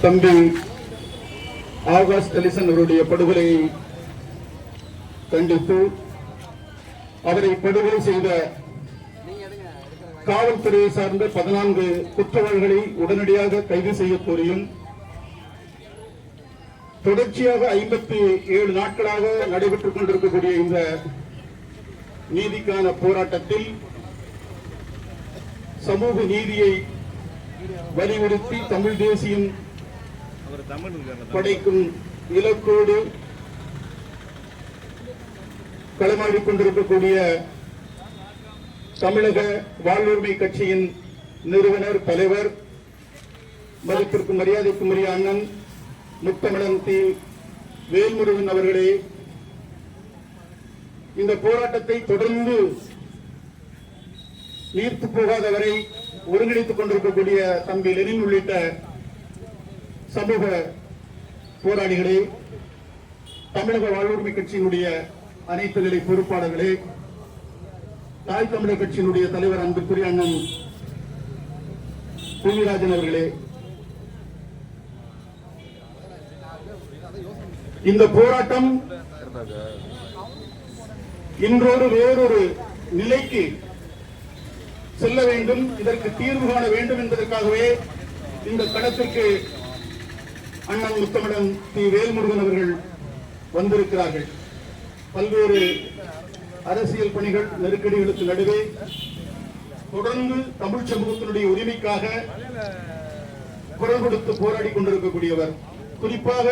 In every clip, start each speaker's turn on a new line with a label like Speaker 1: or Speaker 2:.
Speaker 1: தம்பி ஆகாஷ் எலிசன் அவருடைய படுகொலையை கண்டித்து அவரை படுகொலை செய்த காவல்துறையை சார்ந்த 14 குற்றவாளிகளை உடனடியாக கைது செய்ய கோரியும் தொடர்ச்சியாக 57 நாட்களாக நடைபெற்றுக் கொண்டிருக்கக்கூடிய இந்த நீதிக்கான போராட்டத்தில் சமூக நீதியை வலியுறுத்தி தமிழ் தேசியம் படைக்கும் இலக்கோடு களமாடிக் கொண்டிருக்கக்கூடிய தமிழக வாழ்வுரிமை கட்சியின் நிறுவனர் தலைவர் மதிப்பிற்கும் மரியாதைக்கும் உரிய அண்ணன் முத்தமிழன் தி. வேல்முருகன் அவர்களே, இந்த போராட்டத்தை தொடர்ந்து நீர்த்து போகாத வரை ஒருங்கிணைத்துக் கொண்டிருக்கக்கூடிய தம்பி லெனின் உள்ளிட்ட சமூக போராளிகளே, தமிழக வாழ்வுரிமை கட்சியினுடைய அனைத்து நிலை பொறுப்பாளர்களே, தாய் தமிழர் கட்சியினுடைய தலைவர் அன்புக்குரிய அண்ணன் புவிராஜன் அவர்களே, இந்த போராட்டம் இன்றோடு வேறொரு நிலைக்கு செல்ல வேண்டும், இதற்கு தீர்வு காண வேண்டும் என்பதற்காகவே இந்த களத்திற்கு அண்ணன் முத்தமிழன் தி. வேல்முருகன் அவர்கள் வந்திருக்கிறார்கள். பல்வேறு அரசியல் பணிகள் நெருக்கடிகளுக்கு நடுவே தொடர்ந்து தமிழ் சமூகத்தினுடைய உரிமைக்காக குரல் கொடுத்து போராடி கொண்டிருக்கக்கூடியவர். குறிப்பாக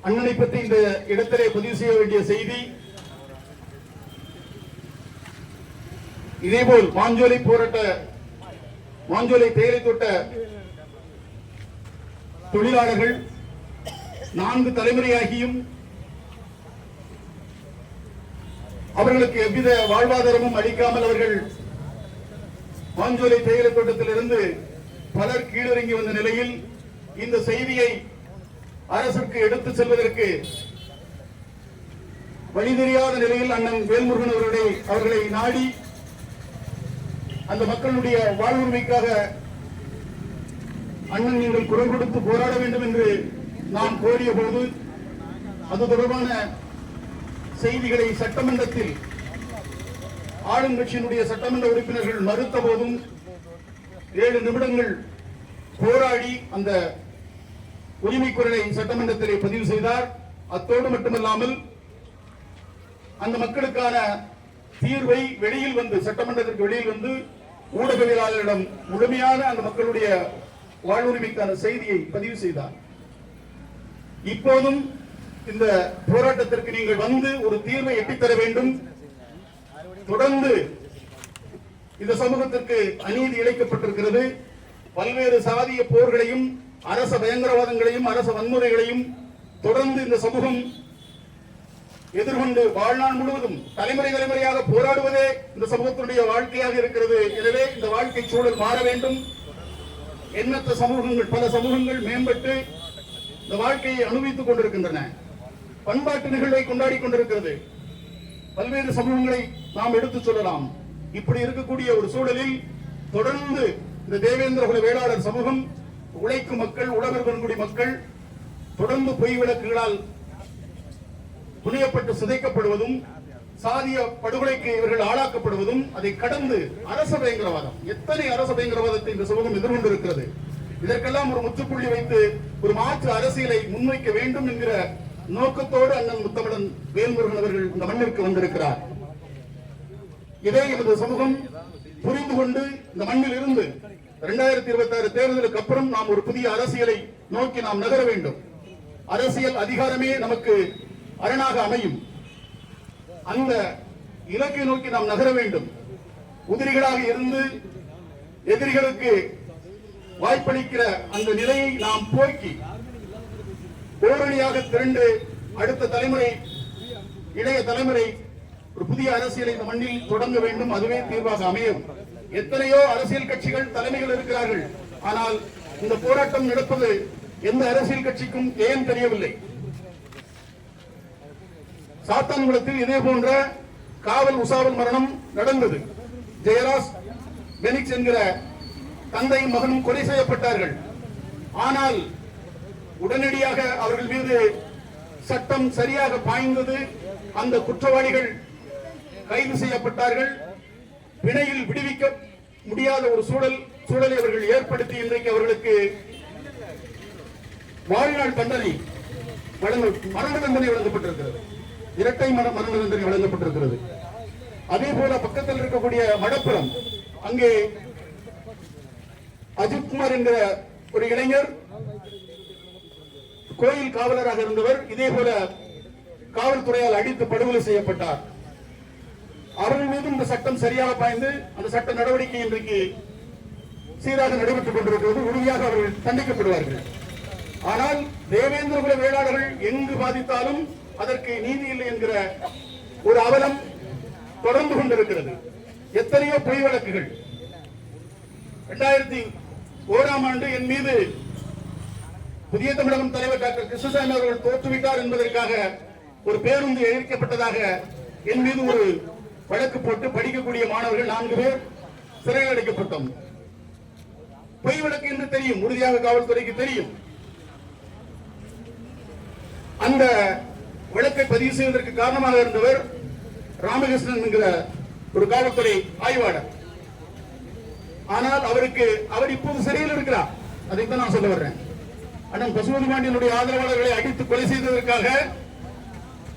Speaker 1: அண்ணனை பற்றி இந்த இடத்திலே பதிவு செய்ய வேண்டிய செய்தி, இதேபோல் மாஞ்சோலை தேயிலை தோட்ட தொழிலாளர்கள் 4 தலைமுறையாகியும் அவர்களுக்கு எவ்வித வாழ்வாதாரமும் அளிக்காமல் அவர்கள் மாஞ்சோலை தேயிலை தோட்டத்திலிருந்து பலர் கீழிறங்கி வந்த நிலையில் இந்த செய்தியை அரசுக்கு எடுத்துச் செல்வதற்கு வழி தெரியாத நிலையில் அண்ணன் வேல்முருகன் அவர்களை நாடி அந்த மக்களுடைய வாழ்வுரிமைக்காக அண்ணன் நீங்கள் குரல் கொடுத்து போராட வேண்டும் என்று நாம் கோரிய போது அது தொடர்பான செய்திகளை சட்டமன்றத்தில் ஆளுங்கட்சியினுடைய சட்டமன்ற உறுப்பினர்கள் மறுத்த போதும் 7 நிமிடங்கள் போராடி அந்த உரிமை குரலை சட்டமன்றத்திலே பதிவு செய்தார். அத்தோடு மட்டுமல்லாமல் அந்த மக்களுக்கான தீர்வை வெளியில் வந்து சட்டமன்றத்திற்கு வெளியில் வந்து ஊடகவியலாளர்களிடம் முழுமையான அந்த மக்களுடைய வாழ்வுரிமைக்கான செய்தியை பதிவு செய்தார். இப்போதும் இந்த போராட்டத்திற்கு நீங்கள் வந்து ஒரு தீர்வை எட்டித்தர வேண்டும். தொடர்ந்து இந்த சமூகத்திற்கு அநீதி இழைக்கப்பட்டிருக்கிறது. பல்வேறு சாதிய போர்களையும் அரச பயங்கரவாதங்களையும் அரச வன்முறைகளையும் தொடர்ந்து இந்த சமூகம் எதிர்கொண்டு வாழ்நாள் முழுவதும் தலைமுறையாக போராடுவதே இந்த சமூகத்தினுடைய வாழ்க்கையாக இருக்கிறது. எனவே இந்த வாழ்க்கை சூழல் மாற வேண்டும். எண்ணற்ற சமூகங்கள், பல சமூகங்கள் மேம்பட்டு இந்த வாழ்க்கையை அனுபவித்துக் கொண்டிருக்கின்றன. பண்பாட்டு நிகழ்வை கொண்டாடி கொண்டிருக்கிறது. பல்வேறு சமூகங்களை நாம் எடுத்துச் சொல்லலாம். இப்படி இருக்கக்கூடிய ஒரு சூழலில் தொடர்ந்து இந்த தேவேந்திர குல வேளாளர் சமூகம், உழைக்கும் மக்கள், உழவர் பெருங்குடி மக்கள் தொடர்ந்து பொய் விளக்குகளால் புனையப்பட்டு சிதைக்கப்படுவதும், சாதிய படுகொலைக்கு இவர்கள் ஆளாக்கப்படுவதும், அதை கடந்து அரச பயங்கரவாதம், எத்தனை அரச பயங்கரவாதத்தை இந்த சமூகம் எதிர்கொண்டிருக்கிறது. இதற்கெல்லாம் ஒரு முற்றுப்புள்ளி வைத்து ஒரு மாற்று அரசியலை முன்வைக்க வேண்டும் என்கிற நோக்கத்தோடு அண்ணன் முத்தமிழன் வேல்முருகன் அவர்கள் இந்த மண்ணிற்கு வந்திருக்கிறார். இதை இந்த சமூகம் புரிந்து கொண்டு இந்த மண்ணில் இருந்து 2026 தேர்தலுக்கு அப்புறம் நாம் ஒரு புதிய அரசியலை நோக்கி நாம் நகர வேண்டும். அரசியல் அதிகாரமே நமக்கு அரணாக அமையும். அந்த இலக்கை நோக்கி நாம் நகர வேண்டும். உதிரிகளாக இருந்து எதிரிகளுக்கு வாய்ப்பளிக்கிற அந்த நிலையை நாம் போக்கி ஓரணியாக திரண்டு அடுத்த தலைமுறை, இளைய தலைமுறை ஒரு புதிய அரசியலை இந்த மண்ணில் தொடங்க வேண்டும். அதுவே தீர்வாக அமையும். எத்தனையோ அரசியல் கட்சிகள், தலைமைகள் இருக்கிறார்கள். ஆனால் இந்த போராட்டம் நடப்பது எந்த அரசியல் கட்சிக்கும் ஏன் தெரியவில்லை? சாத்தான்குளத்தில் இதே போன்ற காவல் உசாவல் மரணம் நடந்தது. ஜெயராஜ் பெனிக்ஸ் என்கிற தந்தையும் மகனும் கொலை செய்யப்பட்டார்கள். ஆனால் உடனடியாக அவர்கள் மீது சட்டம் சரியாக பாய்ந்தது. அந்த குற்றவாளிகள் கைது செய்யப்பட்டார்கள். பிணையில் விடுவிக்க முடியாத ஒரு சூழலை அவர்கள் ஏற்படுத்தி இன்றைக்கு அவர்களுக்கு வாழ்நாள் தண்டனை மரண தண்டனை வழங்கப்பட்டிருக்கிறது. இரட்டை மரண தண்டனை வழங்கப்பட்டிருக்கிறது. அதே போல பக்கத்தில் இருக்கக்கூடிய மடப்புறம், அங்கே அஜித்குமார் என்கிற ஒரு இளைஞர் கோயில் காவலராக இருந்தவர் இதே போல காவல்துறையால் அடித்து படுகொலை செய்யப்பட்டார். அவர்கள் மீதும் இந்த சட்டம் சரியாக பாய்ந்து அந்த சட்ட நடவடிக்கை இன்றைக்கு சீராக நடைபெற்றுக் கொண்டிருக்கிறது. உறுதியாக அவர்கள் தண்டிக்கப்படுவார்கள். ஆனால் தேவேந்திர குல வேளாளர்கள் எங்கு பாதித்தாலும் அதற்கு நீதி இல்லை என்கிற ஒரு அவலம் தொடர்ந்து கொண்டிருக்கிறது. எத்தனையோ பொய் வழக்குகள். 2001ஆம் ஆண்டு என் மீது புதிய தமிழகம் தலைவர் டாக்டர் கிருஷ்ணசாமி அவர்கள் தோற்றுவிட்டார் என்பதற்காக ஒரு பேருந்து எரிக்கப்பட்டதாக என் மீது ஒரு வழக்கு போட்டு படிக்கக்கூடிய மாணவர்கள் 4 பேர் சிறையில் அடைக்கப்பட்டோம். பொய் வழக்கு என்று தெரியும், உறுதியாக காவல்துறைக்கு தெரியும். அந்த வழக்கை பதிவு செய்வதற்கு காரணமாக இருந்தவர் ராமகிருஷ்ணன் என்கிற ஒரு காவல்துறை ஆய்வாளர். ஆனால் அவர் இப்போது சிறையில் இருக்கிறார். அதைத்தான் நான் சொல்ல வர்றேன். அண்ணன் பசுபதி பாண்டியனுடைய ஆதரவாளர்களை அடித்து கொலை செய்ததற்காக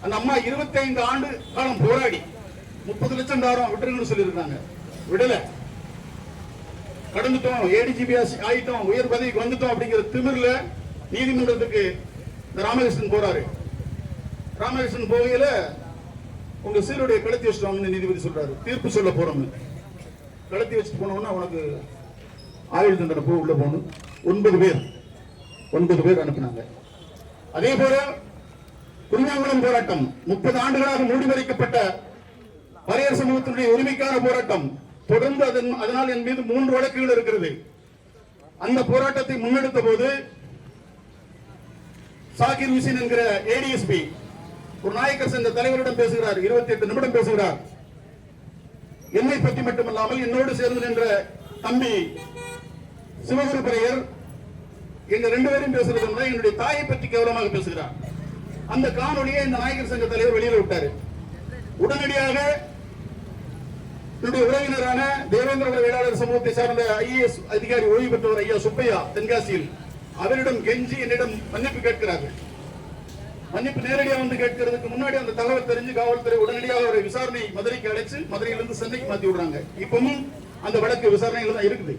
Speaker 1: அந்த அம்மா 25 ஆண்டு காலம் போராடி 30 லட்சம் தாரம் விட்டுருங்கன்னு சொல்லியிருந்தாங்க. விடல. கடந்துட்டோம், ஏடிஜிபி ஆயிட்டோம், உயர் பதவிக்கு வந்துட்டோம் அப்படிங்கிற திமிர்ல நீதிமன்றத்துக்கு இந்த ராமகிருஷ்ணன் போறாரு. ராமகிருஷ்ணன் போகையில உங்க சீருடைய கழுத்தி வச்சுட்டு நீதிபதி சொல்றாரு, தீர்ப்பு சொல்ல போறோம். கழுத்தி வச்சுட்டு போனோம்னா உனக்கு ஆயுள் தண்டனை போய் உள்ள போகணும். 9 பேர் அனுப்பினாங்க. அதே போல குருவாங்குளம் போராட்டம் 30 ஆண்டுகளாக மூடி மறைக்கப்பட்ட பரையர் சமூகத்தினுடைய உரிமைக்கான போராட்டம் தொடர்ந்து அதனால் என் மீது 3 வழக்குகள் இருக்கிறது. அந்த போராட்டத்தை முன்னெடுத்த போது சாகிர் ஹுசைன் என்கிற ஏடிஎஸ்பி ஒரு நாயக்கர் சங்க தலைவரிடம் பேசுகிறார். 28 நிமிடம் பேசுகிறார். என்னை பற்றி மட்டுமல்லாமல் என்னோடு சேர்ந்து நின்ற தம்பி சிவகுரு பரையர் எங்க 2 பேரும் பேசுறது என்னுடைய தாயை பற்றி கேவலமாக பேசுகிறார். அந்த காணொலியை இந்த நாயக்கர் சங்க தலைவர் வெளியில விட்டாரு. உடனடியாக என்னுடைய உறவினரான தேவேந்திர குல வேளாளர் சமூகத்தை சார்ந்த ஐஏஎஸ் அதிகாரி ஓய்வு பெற்றவர் ஐயா சுப்பையா தென்காசியில் அவரிடம் கெஞ்சி என்னிடம் மன்னிப்பு கேட்கிறார்கள். மன்னிப்பு நேரடியாக வந்து கேட்கிறதுக்கு முன்னாடி அந்த தகவல் தெரிஞ்சு காவல்துறை உடனடியாக அவரை விசாரணை மதுரைக்கு அழைச்சு மதுரையிலிருந்து சென்னைக்கு மாத்தி விடுறாங்க. இப்பவும் அந்த வழக்கு விசாரணையில தான் இருக்குது.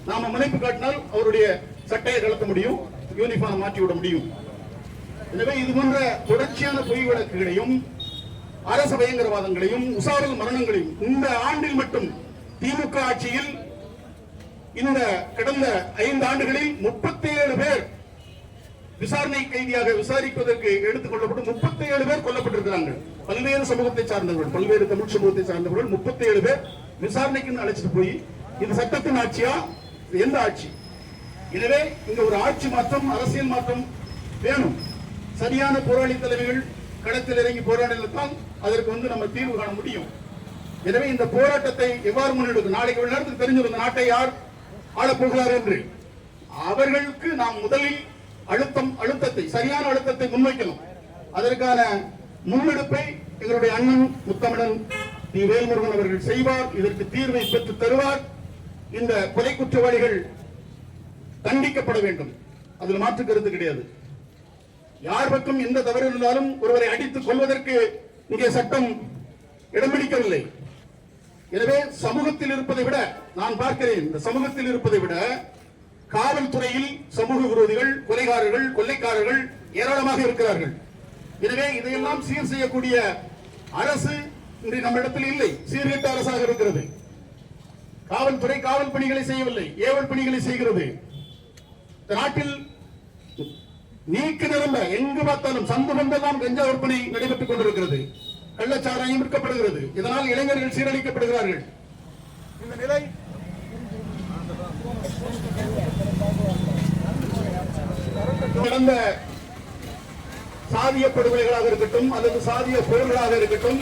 Speaker 1: நாம மன்னிப்பு காட்டினால் அவருடைய சட்டையை கலத்த முடியும், யூனிஃபார்ம் மாற்றி விட முடியும். எனவே இது போன்ற தொடர்ச்சியான பொய் வழக்குகளையும் அரசு பயங்கரவாதங்களையும் உசாரல் மரணங்களையும் இந்த ஆண்டில் மட்டும் திமுக ஆட்சியில் இந்த கடந்த 5 ஆண்டுகளில் 37 பேர் விசாரணை கைதியாக விசாரிப்பதற்கு எடுத்துக் கொள்ளப்பட்டு 37 பேர் கொல்லப்பட்டிருக்கிறார்கள். பல்வேறு சமூகத்தை சார்ந்தவர்கள், பல்வேறு தமிழ் சமூகத்தை சார்ந்தவர்கள் 37 பேர் விசாரணைக்கு அழைச்சிட்டு போய் இது சட்டத்தின் ஆட்சியா, எந்த ஆட்சி? எனவே இங்க ஒரு ஆட்சி மாற்றம், அரசியல் மாற்றம் வேணும். சரியான போராளி தலைமைகள் களத்தில் இறங்கி போராடினால்தான் அதற்கு நம்ம தீர்வு காண முடியும். எனவே இந்த போராட்டத்தை எவ்வாறு முன்னெடுக்கும்? நாளைக்கு ஒரு நேரத்துக்கு தெரிஞ்சிடும் இந்த நாட்டை யார் ஆளப்போகிறார் என்று. அவர்களுக்கு நாம் முதலில் அழுத்தத்தை சரியான அழுத்தத்தை முன்வைக்கணும். அதற்கான முன்னெடுப்பை எங்களுடைய அண்ணன் முத்தமிழன் டி. வேல்முருகன் அவர்கள் செய்வார். இதற்கு தீர்வை பெற்று தருவார். இந்த கொலை குற்றவாளிகள் தண்டிக்கப்பட வேண்டும். அதில் மாற்று கருத்து கிடையாது. யார் பக்கம் எந்த தவறு இருந்தாலும் ஒருவரை அடித்துக் கொள்வதற்கு இங்கே சட்டம் இடம்பிடிக்கவில்லை. எனவே சமூகத்தில் இருப்பதை விட நான் பார்க்கிறேன், இந்த சமூகத்தில் இருப்பதை விட காவல்துறையில் சமூக விரோதிகள், கொலைகாரர்கள், கொள்ளைக்காரர்கள் ஏராளமாக இருக்கிறார்கள். எனவே இதையெல்லாம் சீர் செய்யக்கூடிய அரசு இன்று நம்மிடத்தில் இல்லை. சீர்கெட்ட அரசாக இருக்கிறது. காவல்துறை காவல் பணிகளை செய்யவில்லை, ஏவல் பணிகளை செய்கிறது. நாட்டில் நீக்கு நிரம்ப எங்கு பார்த்தாலும் சந்து பந்தெல்லாம் கஞ்சா விற்பனை நடைபெற்றுக் கொண்டிருக்கிறது. கள்ளச்சாராயம் விற்கப்படுகிறது. இதனால் இளைஞர்கள் சீரழிக்கப்படுகிறார்கள். இந்த நிலை கடந்த சாதிய படுகொலைகளாக இருக்கட்டும், அல்லது சாதிய போர்களாக இருக்கட்டும்,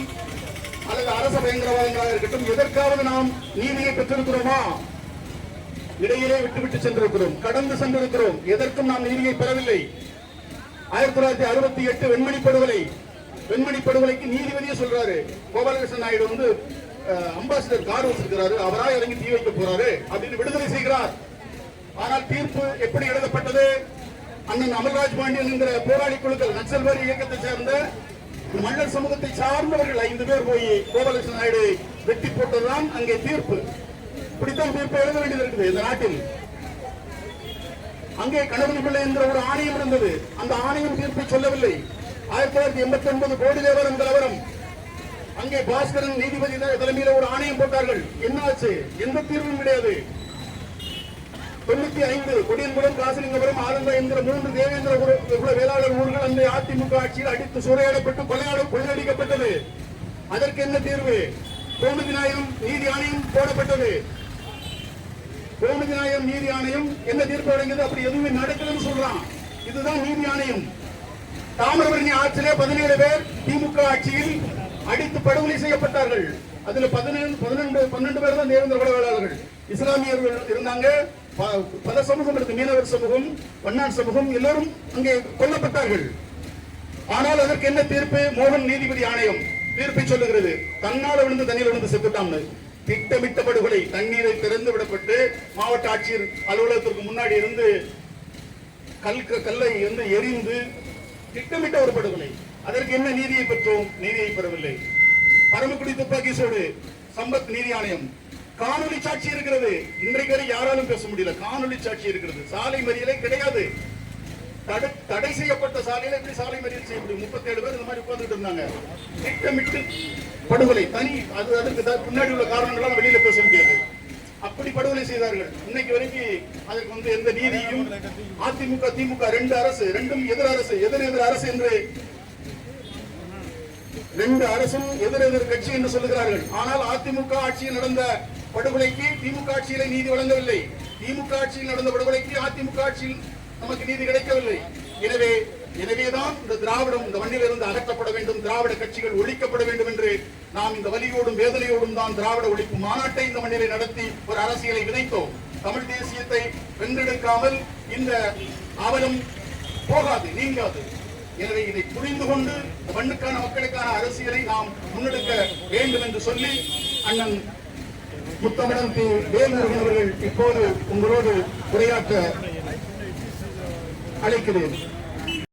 Speaker 1: அல்லது அரச பயங்கரவாதங்களாக இருக்கட்டும், எதற்காவது நாம் நீதியை பெற்றிருக்கிறோமா? இடையிலே விட்டுவிட்டு சென்றிருக்கிறோம், கடந்து சென்றிருக்கிறோம். எதற்கும் நாம் நீதியை பெறவில்லை. 1968 வெண்மணி படுகொலைக்கு நீதிபதியே சொல்றாரு, கோபாலகிருஷ்ணன் நாயுடு வந்து அம்பாசிடர் கார் வச்சிருக்கிறாரு, அவராய் இறங்கி தீ வைக்க போறாரு அப்படின்னு விடுதலை செய்கிறார். ஆனால் தீர்ப்பு எப்படி எழுதப்பட்டது? அண்ணன் அமல்ராஜ் பாண்டியன் என்கிற போராளி குழுக்கள், நக்சல்வாதி இயக்கத்தை சேர்ந்த மன்னர் சமூகத்தை சார்ந்தவர்கள் 5 பேர் போய் கோபாலகிருஷ்ணன் நாயுடு வெட்டி போட்டதுதான் அங்கே தீர்ப்பு. இப்படித்தான் தீர்ப்பு எழுத வேண்டியது இருக்குது இந்த நாட்டில். அங்கே கணவன் பிள்ளை என்கிற ஒரு ஆணையம் இருந்தது. அந்த ஆணையம் தீர்ப்பை சொல்லவில்லை. 1989 கோடிதேவரம் கலவரம், அங்கே பாஸ்கரன் நீதிபதி தலைமையில் ஒரு ஆணையம் போட்டார்கள். என்ன ஆச்சு? எந்த தீர்வும் கிடையாது. 95 கொடியன்புரம், காசிலிங்கபுரம், ஆலந்தா என்கிற 3 தேவேந்திர குல வேளாளர் ஊர்கள் அந்த அதிமுக ஆட்சியில் அடித்து சூறையாடப்பட்டு கொள்ளையடிக்கப்பட்டது. அதற்கு என்ன தீர்வு? கோமுதி நாயம் நீதி ஆணையம் போடப்பட்டது. கோமுதி நாயம் நீதி ஆணையம் என்ன தீர்ப்பு வழங்கியது? அப்படி எதுவுமே நடக்கலன்னு சொல்றான். இதுதான் நீதி ஆணையம். தாமிரபரணி ஆட்சியிலே 17 பேர் திமுக ஆட்சியில் அடித்து படுகொலை செய்யப்பட்டார்கள். அதுல 12 பேர் தான் தேவேந்திர குல வேளாளர்கள். இஸ்லாமியர்கள் இருந்தாங்க, பல சமூகம் இருக்கு, மீனவர் சமூகம், வண்ணார் சமூகம், எல்லோரும் அங்கே கொல்லப்பட்டார்கள். ஆனால் அதற்கு என்ன தீர்ப்பு? மோகன் நீதிபதி ஆணையம் தீர்ப்பை சொல்லுகிறது, தன்னால விழுந்து தண்ணீர் விழுந்து செத்துட்டான்னு. திட்டமிட்ட படுகொலை. தண்ணீரை திறந்து விடப்பட்டு மாவட்ட ஆட்சியர் அலுவலகத்திற்கு முன்னாடி இருந்து கல்லை வந்து எரிந்து திட்டமிட்ட ஒரு படுகொலை. அதற்கு என்ன நீதியை பெற்றோம்? நீதியை பெறவில்லை. பரமக்குடி துப்பாக்கி சூடு, சம்பத் நீதி ஆணையம், காணொலி சாட்சி இருக்கிறது. இன்றைக்கு வரை யாராலும் பேச முடியல. காணொலி சாட்சி இருக்கிறது. சாலை மறியலே கிடையாது. தடை செய்யப்பட்ட சாலையில எப்படி சாலை மறியல் செய்ய முடியும்? 37 பேர் இந்த மாதிரி உட்கார்ந்துட்டு இருந்தாங்க. திட்டமிட்டு படுகொலை. தனி அதுக்கு பின்னாடி உள்ள காரணங்கள்லாம் வெளியில பேச முடியாது. அப்படி படுகொலை செய்தார்கள். இன்னைக்கு வரைக்கும் அதற்கு வந்து எந்த நீதியும் அதிமுக திமுக 2 அரசு, ரெண்டும் எதிர் அரசு, எதிர் அரசு என்று 2 அரசும் எதிர் கட்சி என்று சொல்லுகிறார்கள். ஆனால் அதிமுக ஆட்சியில் நடந்த படுகொலைக்கு திமுக ஆட்சியிலே நீதி வழங்கவில்லை. திமுக ஆட்சியில் நடந்த படுகொலைக்கு அதிமுக ஆட்சியில் நமக்கு நீதி கிடைக்கவில்லை. எனவேதான் இந்த திராவிடம் இந்த மண்ணிலிருந்து அகற்றப்பட வேண்டும், திராவிட கட்சிகள் ஒழிக்கப்பட வேண்டும் என்று நாம் இந்த வலியோடும் வேதனையோடும் தான் திராவிட ஒழிப்பு மாநாட்டை இந்த மண்ணிலே நடத்தி ஒரு அரசியலை விதைத்தோம். தமிழ் தேசியத்தை வென்றெடுக்காமல் இந்த அவலம் போகாது, நீங்காது. எனவே இதை புரிந்து கொண்டு மண்ணுக்கான மக்களுக்கான அரசியலை நாம் முன்னெடுக்க வேண்டும் என்று சொல்லி அண்ணன் முத்தமிழன் வேல்முருகன் அவர்கள் இப்போது உங்களோடு உரையாற்ற அழைக்கிறேன்.